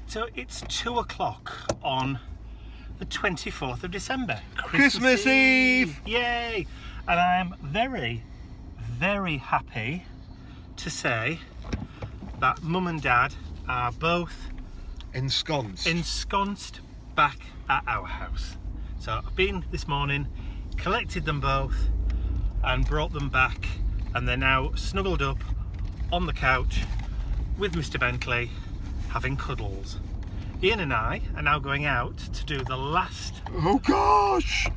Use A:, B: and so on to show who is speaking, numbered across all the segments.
A: So it's 2 o'clock on the 24th of December.
B: Christmas Eve!
A: Yay! And I'm very, very happy to say that Mum and Dad are both ensconced back at our house. So I've been this morning, collected them both and brought them back, and they're now snuggled up on the couch with Mr. Bentley having cuddles. Ian and I are now going out to do the last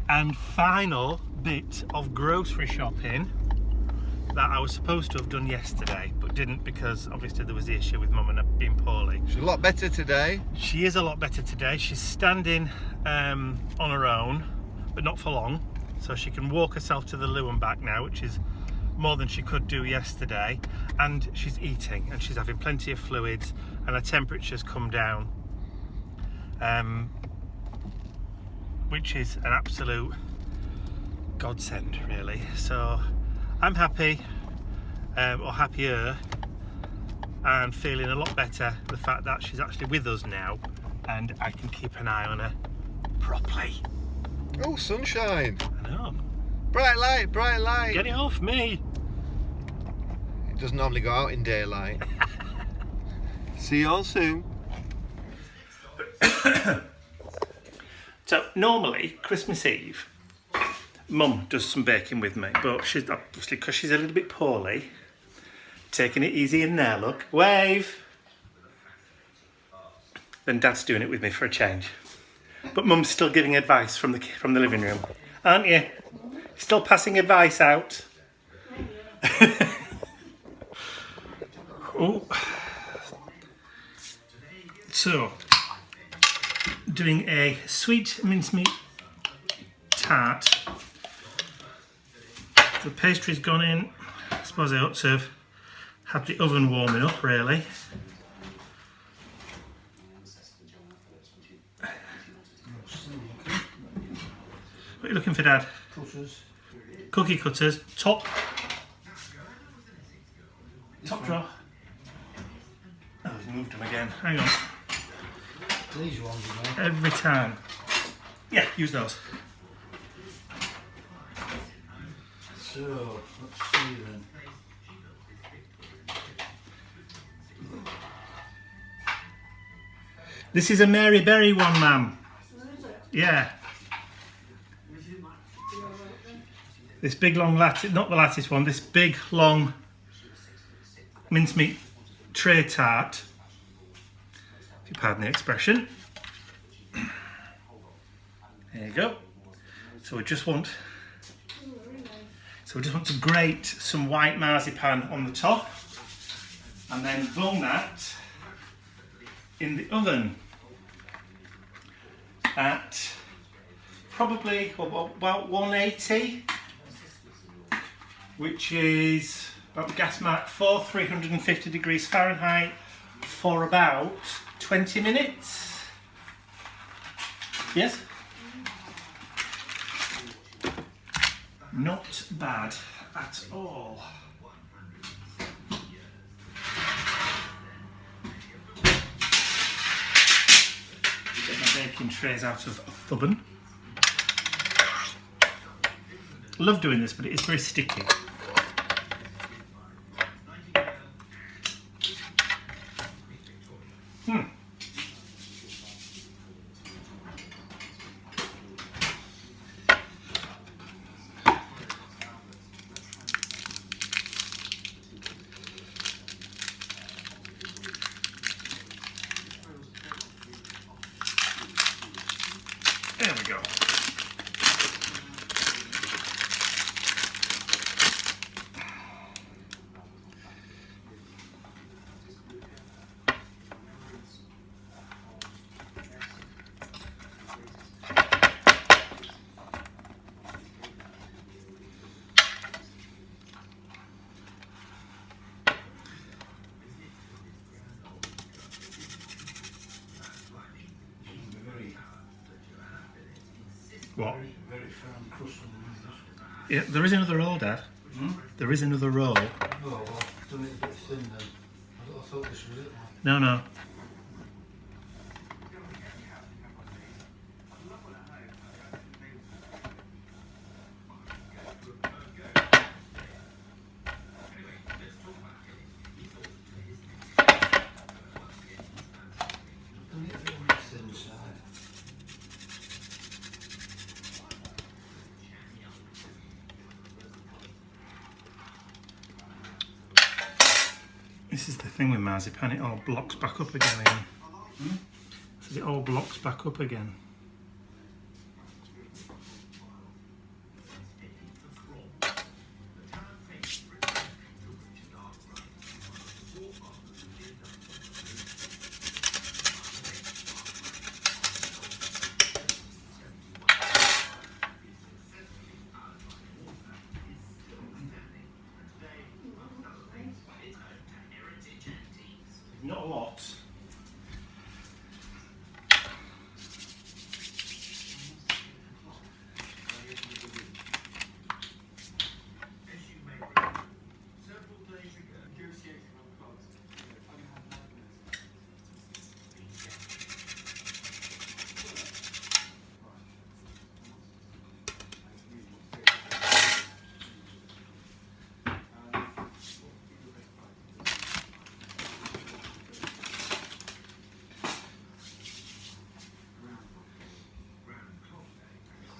A: and final bit of grocery shopping that I was supposed to have done yesterday but didn't, because obviously there was the issue with Mum and her being poorly.
B: She's a lot better today.
A: She is a lot better today. She's standing on her own, but not for long, so she can walk herself to the loo and back now, which is more than she could do yesterday. And she's eating and she's having plenty of fluids, and her temperature's come down, which is an absolute godsend, really. So I'm happy, or happier, and feeling a lot better the fact that she's actually with us now and I can keep an eye on her properly.
B: Oh, sunshine.
A: I know.
B: Bright light, bright light.
A: Get it off me.
B: It doesn't normally go out in daylight. See you all soon.
A: So normally Christmas Eve Mum does some baking with me, but she's obviously, because she's a little bit poorly, taking it easy in there. Look, wave. Then Dad's doing it with me for a change. But Mum's still giving advice from the living room, aren't you? Still passing advice out. Oh. So, doing a sweet mincemeat tart. The pastry's gone in. I suppose I ought to have had the oven warming up, really. What are you looking for, Dad?
C: Cutters.
A: Cookie cutters. Top drawer. Oh, he's moved them again. Hang on.
C: These ones, you know.
A: Every time. Yeah, use those.
C: So, let's see then.
A: This is a Mary Berry one, ma'am. Yeah. This big long lattice, not the lattice one, this big long mincemeat tray tart, if you pardon the expression. There you go. So we just want to grate some white marzipan on the top and then bung that in the oven at probably about 180, which is about the gas mark for 350 degrees Fahrenheit for about 20 minutes. Yes? Not bad at all. Get my baking trays out of a oven. Love doing this, but it is very sticky. There we go. What?
C: Very firm crust on them.
A: Yeah, there is another roll, Dad. There is another roll.
C: Oh, well, I've done it a bit thin then. I thought this was it.
A: No. This is the thing with marzipan, it all blocks back up again. Ian. So it all blocks back up again. Not a lot.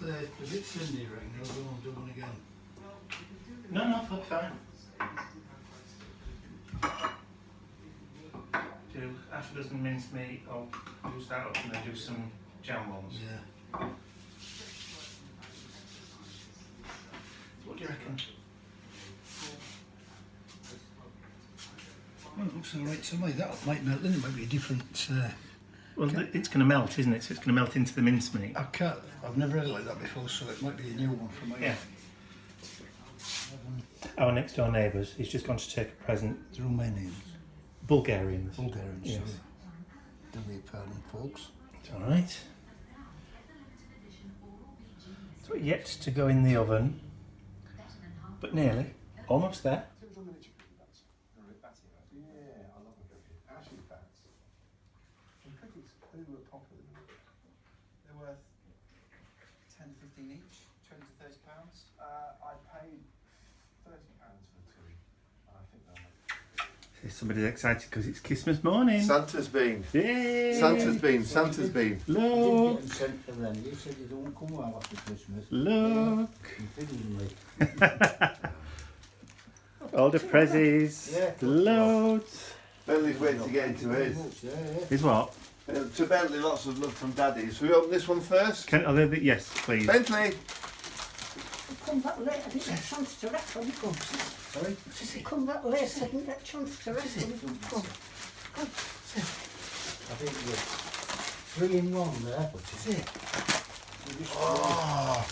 C: The bits in there, right? They'll go and do one again.
A: No, that's fine. Do half a dozen mincemeat, I'll use that up and then do some jam ones.
C: Yeah.
A: What do you reckon?
C: Well, it looks alright to me. That might melt in. It might be a different.
A: Well, it's going to melt, isn't it? So it's going to melt into the mincemeat.
C: I've never had it like that before, so it might be a new one for me.
A: Yeah. Our next door neighbours, he's just gone to take a present.
C: It's Romanians.
A: Bulgarians.
C: Bulgarians,
A: Yes.
C: sorry. Don't be a pardon, folks.
A: It's alright. So yet to go in the oven, but nearly. Almost there.
D: They're worth 10 to 15 each, 20 to 30 pounds. I paid 30 pounds for the two, and I think they'll make.
A: Somebody's excited because it's Christmas morning.
B: Santa's been.
A: Yay!
B: Santa's been.
A: Look!
C: You sent to them. You said you don't come well after Christmas.
A: Look!
C: Conveniently.
A: All the prezzies.
C: Yeah.
A: Loads.
B: Bentley's waiting to get into his.
A: Is what?
B: To Bentley, lots of love from Daddy. So we open this one first.
A: Yes, please.
B: Bentley!
E: Come back late, I didn't get a chance to rest when you come.
C: Sorry?
E: Come back late, I didn't get a chance to rest when you come.
C: I think you're 3 in 1 there. What is it?
B: Oh,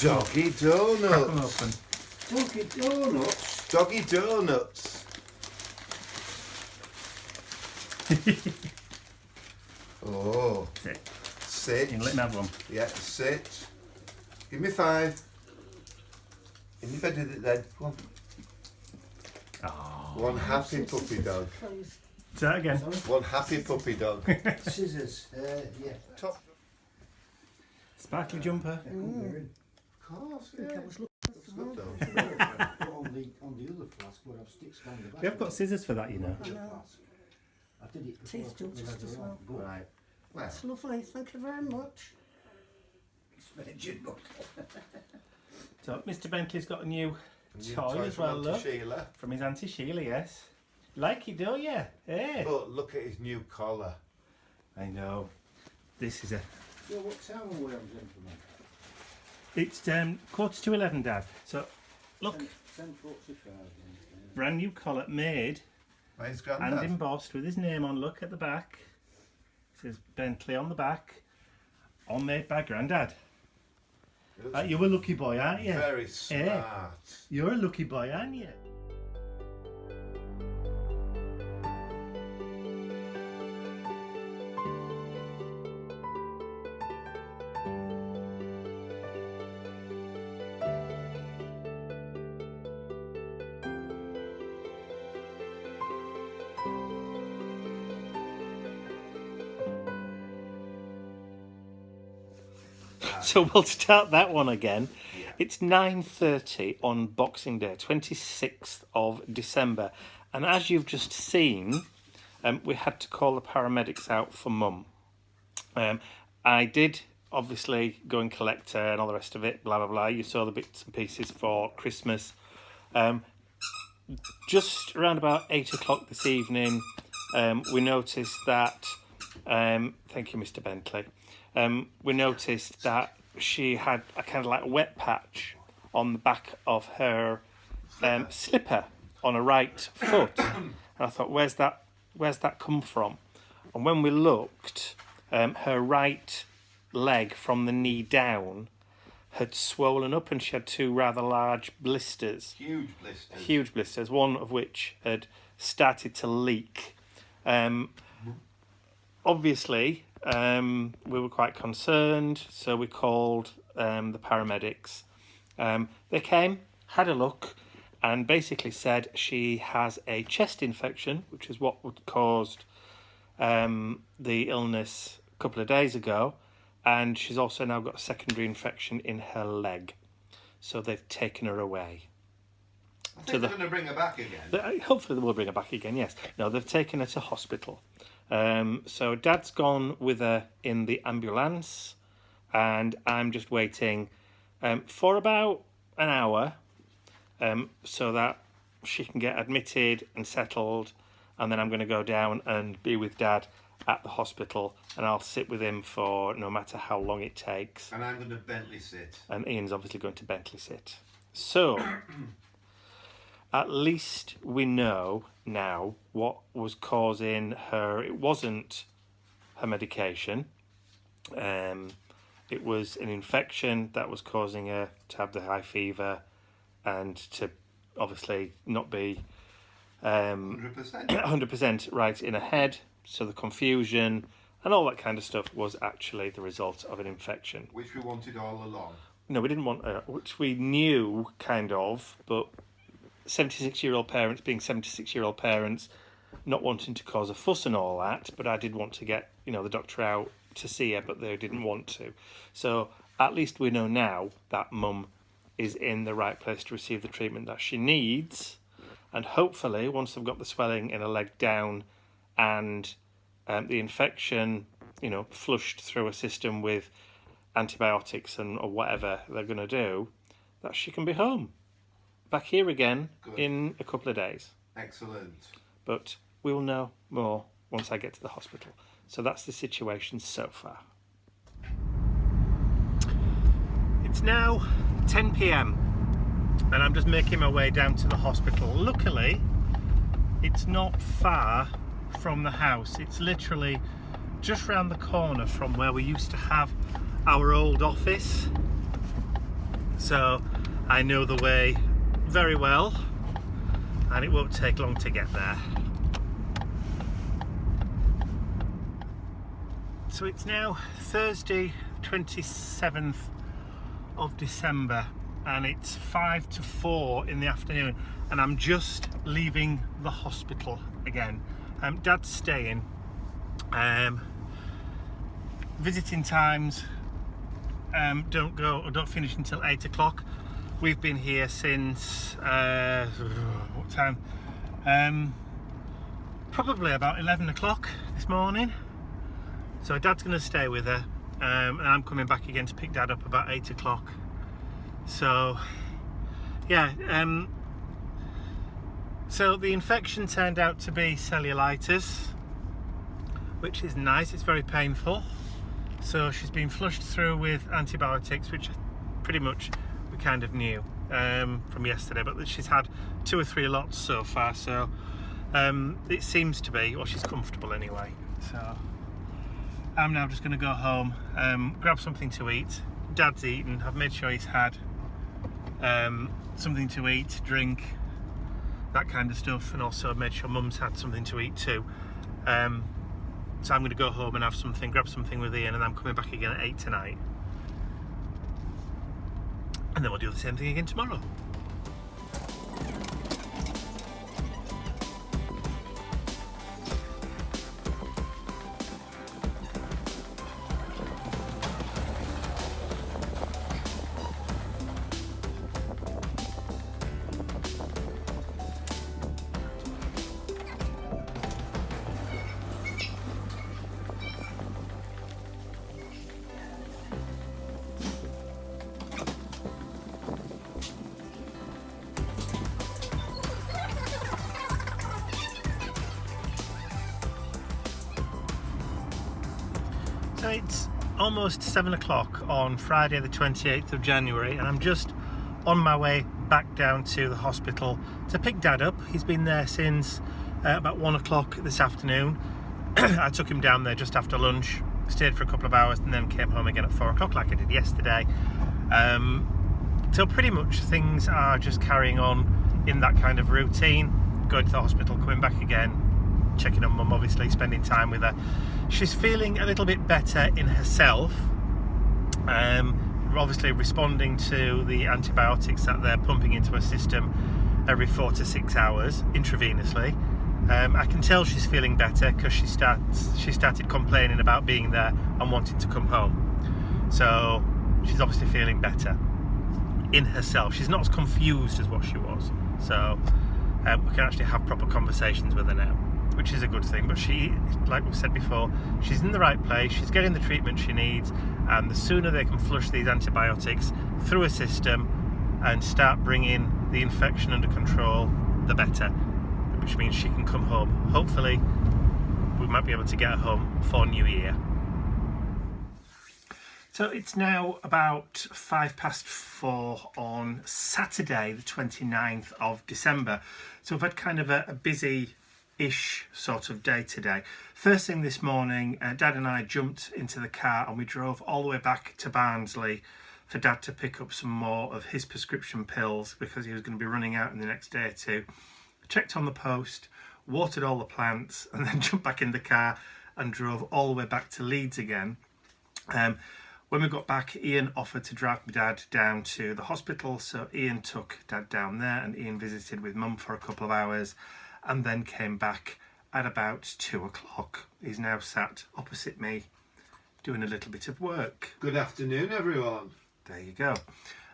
B: doggy
A: Crack them
B: donuts.
A: open.
C: Dunkin' Donuts.
B: Doggy donuts. Oh,
A: Sit.
B: sit.
A: You can let me have one.
B: Yeah, sit. Give me 5. In your bed with it then. Come on.
A: Oh.
B: One happy puppy dog.
E: Please.
A: Say that again.
B: One happy puppy dog.
C: Scissors. Yeah.
B: Top.
A: Sparkly jumper.
B: Of course,
E: I
B: yeah.
E: was looking
B: Looks good though.
C: on the other flask, but I've sticks down the back.
A: We have got scissors for that, you know.
E: I know.
C: I did it before.
E: Teeth do just as well.
B: Right. Well,
E: It's lovely, thank you very much.
A: So Mr. Bentley's got a new
B: new
A: toy as
B: from
A: well,
B: Auntie
A: look.
B: Sheila.
A: From his Auntie Sheila, yes. Like it, don't you? Hey.
B: But look at his new collar.
A: I know. This is a...
C: So what time are we on, gentlemen?
A: It's 11:15, Dad. So, look,
C: 10:45.
A: brand new collar made
B: By his
A: and
B: granddad.
A: embossed with his name on. Look at the back. It says Bentley on the back. All made by Grandad.
B: He looks
A: You're a lucky boy, aren't you?
B: very smart.
A: You're a lucky boy, aren't you? So we'll start that one again. It's 9:30 on Boxing Day, 26th of December. And as you've just seen, we had to call the paramedics out for Mum. I did obviously go and collect her and all the rest of it, blah, blah, blah. You saw the bits and pieces for Christmas. just around about 8 o'clock this evening, we noticed that, thank you, Mr. Bentley, we noticed that she had a kind of like wet patch on the back of her slipper on her right foot. And I thought, where's that come from? And when we looked, her right leg from the knee down had swollen up, and she had 2 rather large blisters. Huge blisters, one of which had started to leak. Obviously, we were quite concerned, so we called the paramedics. They came, had a look, and basically said she has a chest infection, which is what would caused the illness a couple of days ago, and she's also now got a secondary infection in her leg. So they've taken her away.
B: I think they're going to bring her back again.
A: Hopefully they will bring her back again, yes. No, they've taken her to hospital. So Dad's gone with her in the ambulance, and I'm just waiting for about an hour so that she can get admitted and settled, and then I'm going to go down and be with Dad at the hospital, and I'll sit with him for no matter how long it takes.
B: And I'm going to Bentley sit.
A: And Ian's obviously going to Bentley sit. So, at least we know now what was causing her. It wasn't her medication. It was an infection that was causing her to have the high fever and to obviously not be 100% right in her head. So the confusion and all that kind of stuff was actually the result of an infection.
B: Which we wanted all along.
A: No, we didn't want her, which we knew kind of, but 76-year-old parents being 76-year-old parents, not wanting to cause a fuss and all that, but I did want to get, the doctor out to see her, but they didn't want to. So at least we know now that Mum is in the right place to receive the treatment that she needs, and hopefully once they've got the swelling in her leg down and the infection, flushed through a system with antibiotics or whatever they're going to do, that she can be home, back here again.
B: Good.
A: In a couple of days.
B: Excellent.
A: But we will know more once I get to the hospital. So that's the situation so far. It's now 10 p.m. and I'm just making my way down to the hospital. Luckily, it's not far from the house. It's literally just round the corner from where we used to have our old office. So I know the way very well, and it won't take long to get there. So it's now Thursday 27th of December, and it's 5 to 4 in the afternoon, and I'm just leaving the hospital again. Dad's staying. Visiting times don't finish until 8 o'clock. We've been here since what time? Probably about 11 o'clock this morning. So Dad's going to stay with her, and I'm coming back again to pick Dad up about 8 o'clock. So yeah, so the infection turned out to be cellulitis, which is nice. It's very painful. So she's been flushed through with antibiotics, which pretty much we kind of knew from yesterday, but she's had 2 or 3 lots so far. So it seems to be, or she's comfortable anyway. So I'm now just going to go home, grab something to eat. Dad's eaten. I've made sure he's had something to eat, drink, that kind of stuff, and also made sure Mum's had something to eat too. So I'm going to go home and have something, grab something with Ian, and I'm coming back again at 8 tonight. And then we'll do the same thing again tomorrow. So it's almost 7 o'clock on Friday the 28th of January, and I'm just on my way back down to the hospital to pick Dad up. He's been there since about 1 o'clock this afternoon. I took him down there just after lunch, stayed for a couple of hours, and then came home again at 4 o'clock like I did yesterday. So pretty much things are just carrying on in that kind of routine. Going to the hospital, coming back again, checking on Mum, obviously, spending time with her. She's feeling a little bit better in herself. Obviously responding to the antibiotics that they're pumping into her system every 4 to 6 hours intravenously. I can tell she's feeling better because she started complaining about being there and wanting to come home. So she's obviously feeling better in herself. She's not as confused as what she was. So we can actually have proper conversations with her now, which is a good thing. But she, like we've said before, she's in the right place, she's getting the treatment she needs, and the sooner they can flush these antibiotics through her system and start bringing the infection under control, the better, which means she can come home. Hopefully we might be able to get her home for New Year. So it's now about 4:05 on Saturday the 29th of December. So we've had kind of a busy-ish sort of day today. First thing this morning, Dad and I jumped into the car and we drove all the way back to Barnsley for Dad to pick up some more of his prescription pills because he was going to be running out in the next day or two. Checked on the post, watered all the plants, and then jumped back in the car and drove all the way back to Leeds again. When we got back, Ian offered to drive my Dad down to the hospital, so Ian took Dad down there and Ian visited with Mum for a couple of hours and then came back at about 2 o'clock. He's now sat opposite me doing a little bit of work.
B: Good afternoon, everyone.
A: There you go.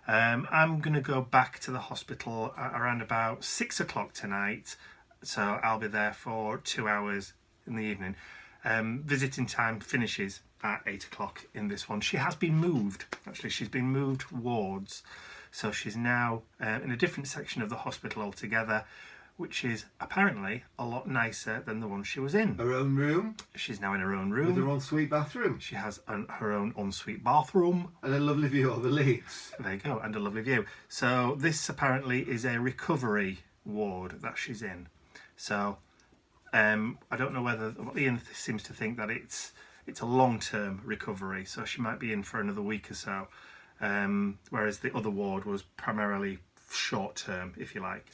A: I'm going to go back to the hospital around about 6 o'clock tonight, so I'll be there for 2 hours in the evening. Visiting time finishes at 8 o'clock in this one. She has been moved, actually. She's been moved wards, so she's now in a different section of the hospital altogether, which is apparently a lot nicer than the one she was in.
B: Her own room.
A: She's now in her own room.
B: With her ensuite bathroom.
A: She has her own ensuite bathroom.
B: And a lovely view of the Leeds.
A: There you go, and a lovely view. So this apparently is a recovery ward that she's in. So I don't know whether, Ian seems to think that it's a long-term recovery, so she might be in for another week or so, whereas the other ward was primarily short-term, if you like.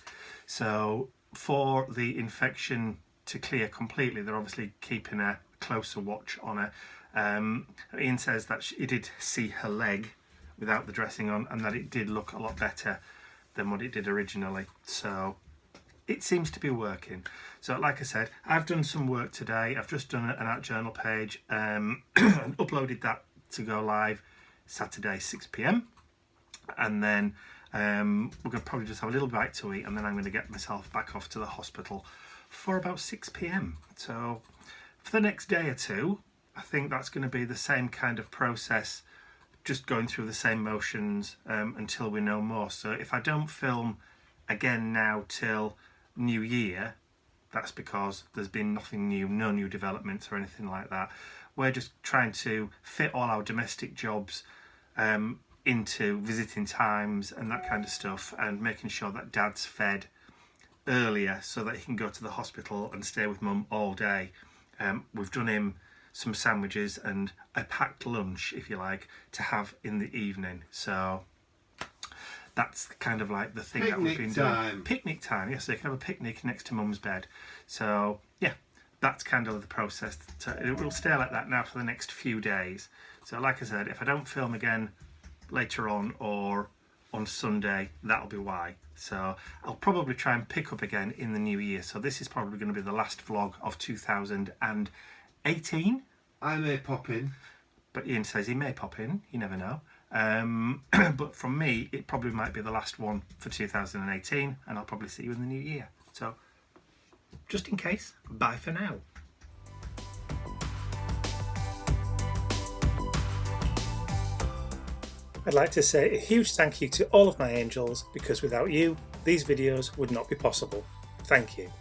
A: So for the infection to clear completely, they're obviously keeping a closer watch on her. Ian says that he did see her leg without the dressing on and that it did look a lot better than what it did originally. So it seems to be working. So like I said, I've done some work today. I've just done an art journal page and uploaded that to go live Saturday 6 p.m. and then we're going to probably just have a little bite to eat, and then I'm going to get myself back off to the hospital for about 6 p.m. So for the next day or two, I think that's going to be the same kind of process, just going through the same motions until we know more. So if I don't film again now till New Year, that's because there's been nothing new, no new developments or anything like that. We're just trying to fit all our domestic jobs into visiting times and that kind of stuff, and making sure that Dad's fed earlier so that he can go to the hospital and stay with Mum all day. We've done him some sandwiches and a packed lunch, if you like, to have in the evening. So that's kind of like the thing that we've been doing. Picnic time, yes, so you can have a picnic next to Mum's bed. So yeah, that's kind of the process. It will stay like that now for the next few days. So like I said, if I don't film again later on or on Sunday, that'll be why. So I'll probably try and pick up again in the new year. So this is probably going to be the last vlog of 2018.
B: I may pop in.
A: But Ian says he may pop in, you never know. But from me, it probably might be the last one for 2018, and I'll probably see you in the new year. So just in case, bye for now. I'd like to say a huge thank you to all of my angels, because without you, these videos would not be possible. Thank you.